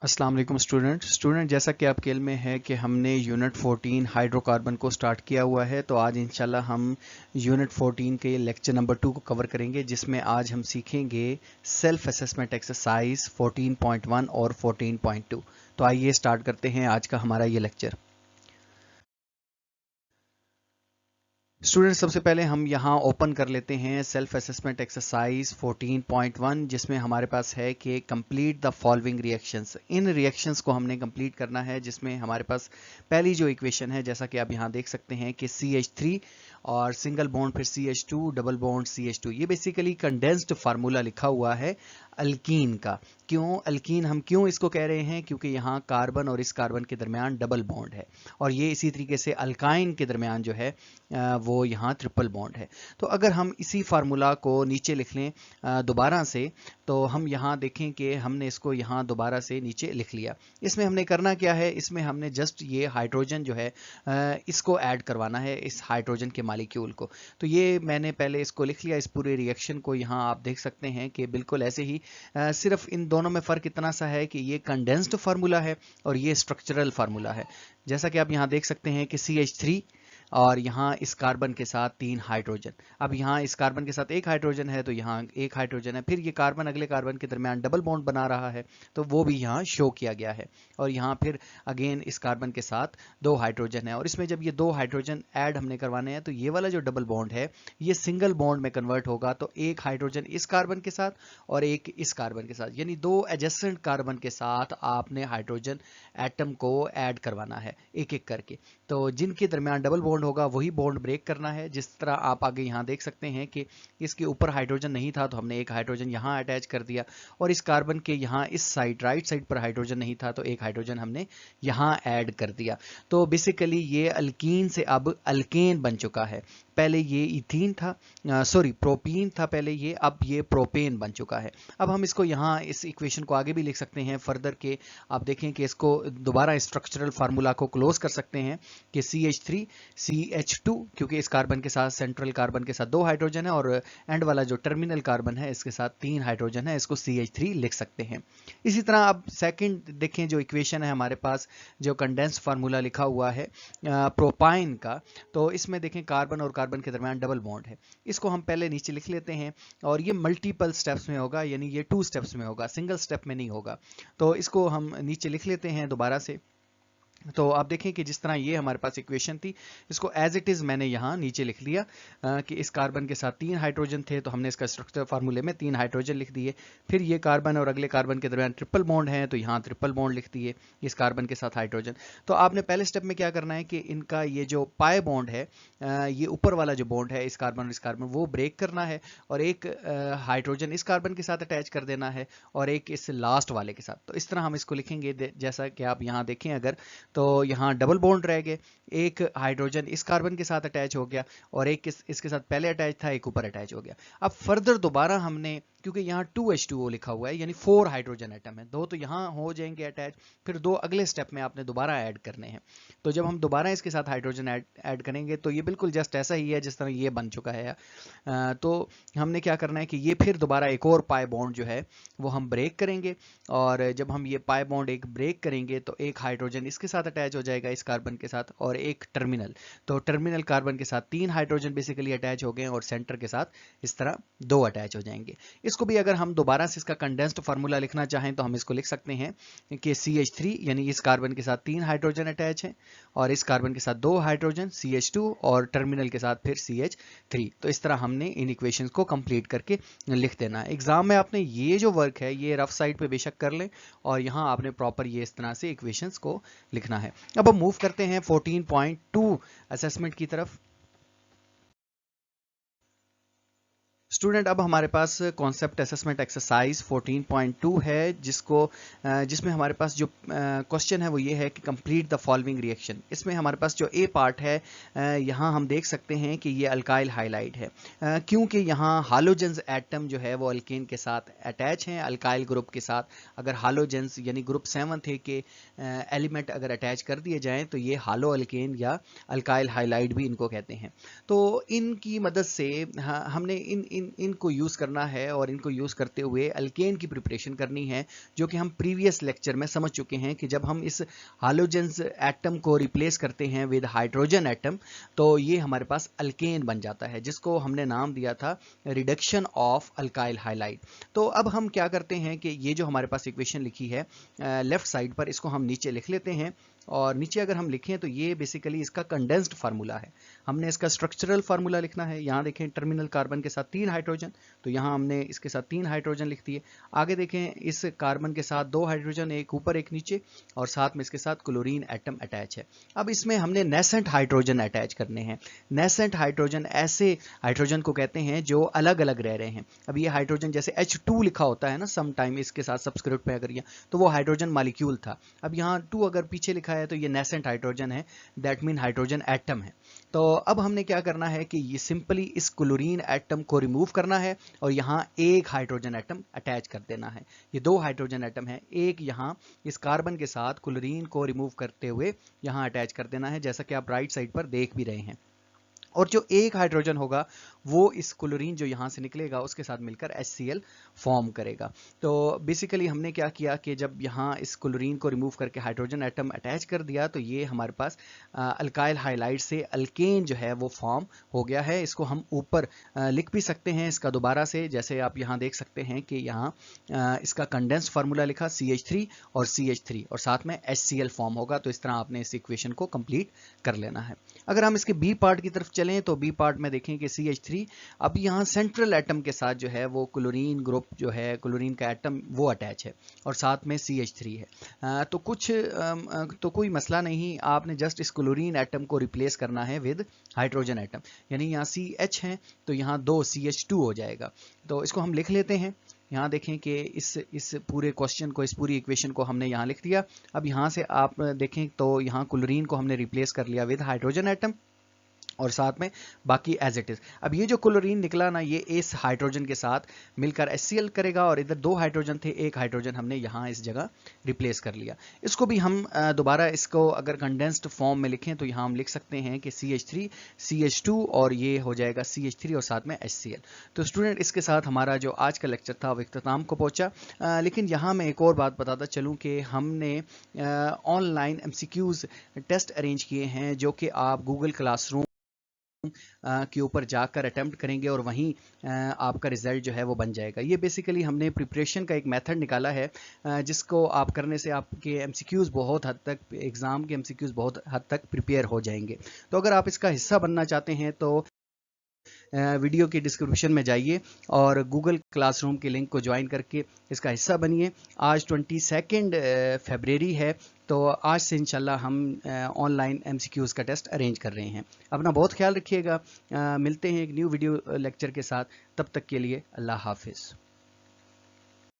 अस्सलाम वालेकुम स्टूडेंट जैसा कि आपके इल्म में है कि हमने यूनिट 14 हाइड्रोकार्बन को स्टार्ट किया हुआ है। तो आज इंशाल्लाह हम यूनिट 14 के लेक्चर नंबर 2 को कवर करेंगे, जिसमें आज हम सीखेंगे सेल्फ असेसमेंट एक्सरसाइज 14.1 और 14.2। तो आइए स्टार्ट करते हैं आज का हमारा ये लेक्चर। स्टूडेंट सबसे पहले हम यहाँ ओपन कर लेते हैं सेल्फ असेसमेंट एक्सरसाइज 14.1, जिसमें हमारे पास है कि complete the following reactions. In reactions को हमने कंप्लीट करना है, जिसमें हमारे पास पहली जो इक्वेशन है, जैसा कि आप यहाँ देख सकते हैं कि CH3 और सिंगल बॉन्ड फिर CH2 डबल बॉन्ड CH2, ये बेसिकली कंडेंस्ड फार्मूला लिखा हुआ है अल्कीन का। क्यों अल्कीन, हम क्यों इसको कह रहे हैं? क्योंकि यहाँ कार्बन और इस कार्बन के दरमियान डबल बॉन्ड है, और ये इसी तरीके से अल्काइन के दरमियान जो है वो यहाँ ट्रिपल बॉन्ड है। तो अगर हम इसी फार्मूला को नीचे लिख लें दोबारा से, तो हम यहाँ देखें कि हमने इसको यहाँ दोबारा से नीचे लिख लिया। इसमें हमने करना क्या है? इसमें हमने जस्ट ये हाइड्रोजन जो है इसको ऐड करवाना है, इस हाइड्रोजन के मालिक्यूल को। तो ये मैंने पहले इसको लिख लिया, इस पूरे रिएक्शन को। यहाँ आप देख सकते हैं कि बिल्कुल ऐसे ही, सिर्फ इन दोनों में फ़र्क इतना सा है कि ये कंडेंस्ड फार्मूला है और ये स्ट्रक्चरल फार्मूला है। जैसा कि आप यहाँ देख सकते हैं कि CH3 और यहाँ इस कार्बन के साथ 3 हाइड्रोजन। अब यहाँ इस कार्बन के साथ एक हाइड्रोजन है, तो यहाँ एक हाइड्रोजन है। फिर ये कार्बन अगले कार्बन के दरमियान डबल बॉन्ड बना रहा है, तो वो भी यहाँ शो किया गया है। और यहाँ फिर अगेन इस कार्बन के साथ 2 हाइड्रोजन है, और इसमें जब ये 2 हाइड्रोजन ऐड हमने करवाने हैं, तो ये वाला जो डबल बॉन्ड है ये सिंगल बॉन्ड में कन्वर्ट होगा। तो एक हाइड्रोजन इस कार्बन के साथ और एक इस कार्बन के साथ, यानी 2 एडजेसेंट कार्बन के साथ आपने हाइड्रोजन एटम को ऐड करवाना है एक एक करके। तो जिनके दरमियान डबल बॉन्ड होगा वही बॉन्ड ब्रेक करना है। जिस तरह आप आगे यहाँ देख सकते हैं कि इसके ऊपर हाइड्रोजन नहीं था, तो हमने एक हाइड्रोजन यहाँ अटैच कर दिया, और इस कार्बन के यहाँ इस साइड राइट साइड पर हाइड्रोजन नहीं था, तो एक हाइड्रोजन हमने यहाँ ऐड कर दिया। तो बेसिकली ये अल्कीन से अब अल्केन बन चुका है। पहले ये इथीन था, सॉरी प्रोपीन था पहले ये, अब ये प्रोपेन बन चुका है। अब हम इसको यहाँ इस इक्वेशन को आगे भी लिख सकते हैं फर्दर के। आप देखें कि इसको दोबारा स्ट्रक्चरल फार्मूला को क्लोज कर सकते हैं कि CH3 CH2, क्योंकि इस कार्बन के साथ सेंट्रल कार्बन के साथ 2 हाइड्रोजन है, और एंड वाला जो टर्मिनल कार्बन है इसके साथ 3 हाइड्रोजन है, इसको CH3 लिख सकते हैं। इसी तरह अब सेकंड देखें, जो इक्वेशन है हमारे पास, जो कंडेंस्ड फार्मूला लिखा हुआ है प्रोपाइन का, तो इसमें देखें कार्बन और कार्बन के दरमियान डबल बॉन्ड है। इसको हम पहले नीचे लिख लेते हैं, और ये मल्टीपल स्टेप्स में होगा, यानी ये 2 स्टेप्स में होगा, सिंगल स्टेप में नहीं होगा। तो इसको हम नीचे लिख लेते हैं दोबारा से। तो आप देखें कि जिस तरह ये हमारे पास इक्वेशन थी, इसको एज इट इज़ मैंने यहाँ नीचे लिख लिया कि इस कार्बन के साथ 3 हाइड्रोजन थे, तो हमने इसका स्ट्रक्चर फार्मूले में 3 हाइड्रोजन लिख दिए। फिर ये कार्बन और अगले कार्बन के दरमियान ट्रिपल बॉन्ड है, तो यहाँ ट्रिपल बॉन्ड लिख दिए इस कार्बन के साथ हाइड्रोजन। तो आपने पहले स्टेप में क्या करना है कि इनका ये जो पाई बॉन्ड है, ये ऊपर वाला जो बॉन्ड है इस कार्बन और इस कार्बन, वो ब्रेक करना है, और एक हाइड्रोजन इस कार्बन के साथ अटैच कर देना है, और एक इस लास्ट वाले के साथ। तो इस तरह हम इसको लिखेंगे, जैसा कि आप यहाँ देखें अगर, तो यहाँ डबल बॉन्ड रह गए, एक हाइड्रोजन इस कार्बन के साथ अटैच हो गया, और एक इसके साथ पहले अटैच था, एक ऊपर अटैच हो गया। अब फर्दर दोबारा हमने, क्योंकि यहाँ 2H2O लिखा हुआ है, यानी 4 हाइड्रोजन एटम है, 2 तो यहाँ हो जाएंगे अटैच, फिर 2 अगले स्टेप में आपने दोबारा ऐड करने हैं। तो जब हम दोबारा इसके साथ हाइड्रोजन ऐड करेंगे, तो ये बिल्कुल जस्ट ऐसा ही है जिस तरह ये बन चुका है। तो हमने क्या करना है कि ये फिर दोबारा एक और पाई बॉन्ड जो है वो हम ब्रेक करेंगे, और जब हम ये पाई बॉन्ड एक ब्रेक करेंगे, तो एक हाइड्रोजन इसके साथ अटैच हो जाएगा इस कार्बन के साथ, और एक टर्मिनल, तो टर्मिनल कार्बन के साथ 3 हाइड्रोजन बेसिकली अटैच हो गए, और सेंटर के साथ इस तरह 2 अटैच हो जाएंगे। इसको भी अगर हम दोबारा से इसका कंडेंस्ड फार्मूला लिखना चाहें, तो हम इसको लिख सकते हैं कि CH3, यानी इस कार्बन के साथ 3 हाइड्रोजन अटैच है, और इस कार्बन के साथ 2 हाइड्रोजन CH2, और टर्मिनल के साथ फिर CH3। तो इस तरह हमने इन इक्वेशंस को कंप्लीट करके लिख देना है। एग्जाम में आपने ये जो वर्क है ये रफ साइड पे बेशक कर लें, और यहाँ आपने प्रॉपर ये इस तरह से इक्वेशंस को लिखना है। अब हम मूव करते हैं 14.2 असेसमेंट की तरफ। स्टूडेंट अब हमारे पास कॉन्सेप्ट असेसमेंट एक्सरसाइज 14.2 है, जिसमें हमारे पास जो क्वेश्चन है वो ये है कि कंप्लीट द फॉलोइंग रिएक्शन। इसमें हमारे पास जो ए पार्ट है, यहाँ हम देख सकते हैं कि ये अल्काइल हाइलाइड है, क्योंकि यहाँ हालोजेंस एटम जो है वो अल्केन के साथ अटैच हैं अल्काइल ग्रुप के साथ। अगर हालोजेंस यानी ग्रुप 7 थे के एलिमेंट अगर अटैच कर दिए जाएँ, तो ये हालो अल्केन या अल्काइल हाइलाइड भी इनको कहते हैं। तो इनकी मदद से हमने इन इनको यूज़ करना है और इनको यूज़ करते हुए अल्केन की प्रिपरेशन करनी है, जो कि हम प्रीवियस लेक्चर में समझ चुके हैं कि जब हम इस हाइड्रोजन एटम को रिप्लेस करते हैं विद हाइड्रोजन एटम तो ये हमारे पास अल्केन बन जाता है, जिसको हमने नाम दिया था रिडक्शन ऑफ अल्काइल हाइलाइड। तो अब हम क्या करते हैं कि ये जो हमारे पास इक्वेशन लिखी है लेफ्ट साइड पर, इसको हम नीचे लिख लेते हैं। और नीचे अगर हम लिखें तो ये बेसिकली इसका कंडेंस्ड फार्मूला है। हमने इसका स्ट्रक्चरल फार्मूला लिखना है। यहाँ देखें टर्मिनल कार्बन के साथ 3 हाइड्रोजन, तो यहाँ हमने इसके साथ 3 हाइड्रोजन लिख दिए। आगे देखें इस कार्बन के साथ 2 हाइड्रोजन, एक ऊपर एक नीचे, और साथ में इसके साथ क्लोरीन एटम अटैच है। अब इसमें हमने नेसेंट हाइड्रोजन अटैच करने हैं। नेसेंट हाइड्रोजन ऐसे हाइड्रोजन को कहते हैं जो अलग अलग रह रहे हैं। अब ये हाइड्रोजन जैसे H2 लिखा होता है ना सम टाइम इसके साथ सबस्क्रिप्ट में, अगर ये तो वो हाइड्रोजन मॉलिक्यूल था। अब यहाँ 2 अगर पीछे लिखा है तो ये नेसेंट हाइड्रोजन है, दैट मीन हाइड्रोजन एटम है। तो अब हमने क्या करना है कि ये सिंपली इस क्लोरीन एटम को रिमूव करना है और यहाँ एक हाइड्रोजन एटम अटैच कर देना है। ये 2 हाइड्रोजन एटम है, एक यहाँ इस कार्बन के साथ क्लोरीन को रिमूव करते हुए यहाँ अटैच कर देना है, जैसा कि आप राइट साइड पर देख भी रहे हैं। और जो एक हाइड्रोजन होगा वो इस क्लोरीन जो यहाँ से निकलेगा उसके साथ मिलकर HCl फॉर्म करेगा। तो बेसिकली हमने क्या किया कि जब यहाँ इस क्लोरीन को रिमूव करके हाइड्रोजन एटम अटैच कर दिया तो ये हमारे पास अल्काइल हाइलाइड से अल्केन जो है वो फॉर्म हो गया है। इसको हम ऊपर लिख भी सकते हैं इसका दोबारा से, जैसे आप यहाँ देख सकते हैं कि यहाँ इसका कंडेंस्ड फार्मूला लिखा CH3 और CH3 और साथ में HCl फॉर्म होगा। तो इस तरह आपने इस इक्वेशन को कंप्लीट कर लेना है। अगर हम इसके बी पार्ट की तरफ चलें तो बी पार्ट में देखें कि CH3 अब यहाँ सेंट्रल एटम के साथ जो है वो क्लोरीन ग्रुप जो है, क्लोरीन का एटम वो अटैच है और साथ में CH3 है। तो कोई मसला नहीं, आपने जस्ट इस क्लोरीन एटम को रिप्लेस करना है विद हाइड्रोजन एटम, यानी यहाँ CH है तो यहाँ 2 CH2 हो जाएगा। तो इसको हम लिख लेते हैं। यहाँ देखें कि इस पूरे क्वेश्चन को, इस पूरी इक्वेशन को हमने यहाँ लिख दिया। अब यहाँ से आप देखें तो यहाँ क्लोरीन को हमने रिप्लेस कर लिया विद हाइड्रोजन एटम और साथ में बाकी एज इट इज। अब ये जो क्लोरीन निकला ना, ये इस हाइड्रोजन के साथ मिलकर HCl करेगा और इधर 2 हाइड्रोजन थे, एक हाइड्रोजन हमने यहाँ इस जगह रिप्लेस कर लिया। इसको भी हम दोबारा इसको अगर कंडेंस्ड फॉर्म में लिखें तो यहाँ हम लिख सकते हैं कि CH3 CH2 और ये हो जाएगा CH3 और साथ में HCl। तो स्टूडेंट इसके साथ हमारा जो आज का लेक्चर था वो इख्तिताम को पहुँचा। लेकिन यहाँ मैं एक और बात बताता चलूँ कि हमने ऑनलाइन MCQs टेस्ट अरेंज किए हैं जो कि आप गूगल क्लासरूम के ऊपर जाकर अटेम्प्ट करेंगे और वहीं आपका रिजल्ट जो है वो बन जाएगा। ये बेसिकली हमने प्रिपरेशन का एक मेथड निकाला है जिसको आप करने से आपके MCQs बहुत हद तक, एग्ज़ाम के MCQs बहुत हद तक प्रिपेयर हो जाएंगे। तो अगर आप इसका हिस्सा बनना चाहते हैं तो वीडियो की डिस्क्रिप्शन में जाइए और गूगल क्लासरूम के लिंक को ज्वाइन करके इसका हिस्सा बनिए। आज 22 फरवरी है, तो आज से इंशाल्लाह हम ऑनलाइन MCQs का टेस्ट अरेंज कर रहे हैं। अपना बहुत ख्याल रखिएगा। मिलते हैं एक न्यू वीडियो लेक्चर के साथ, तब तक के लिए अल्लाह हाफिज़।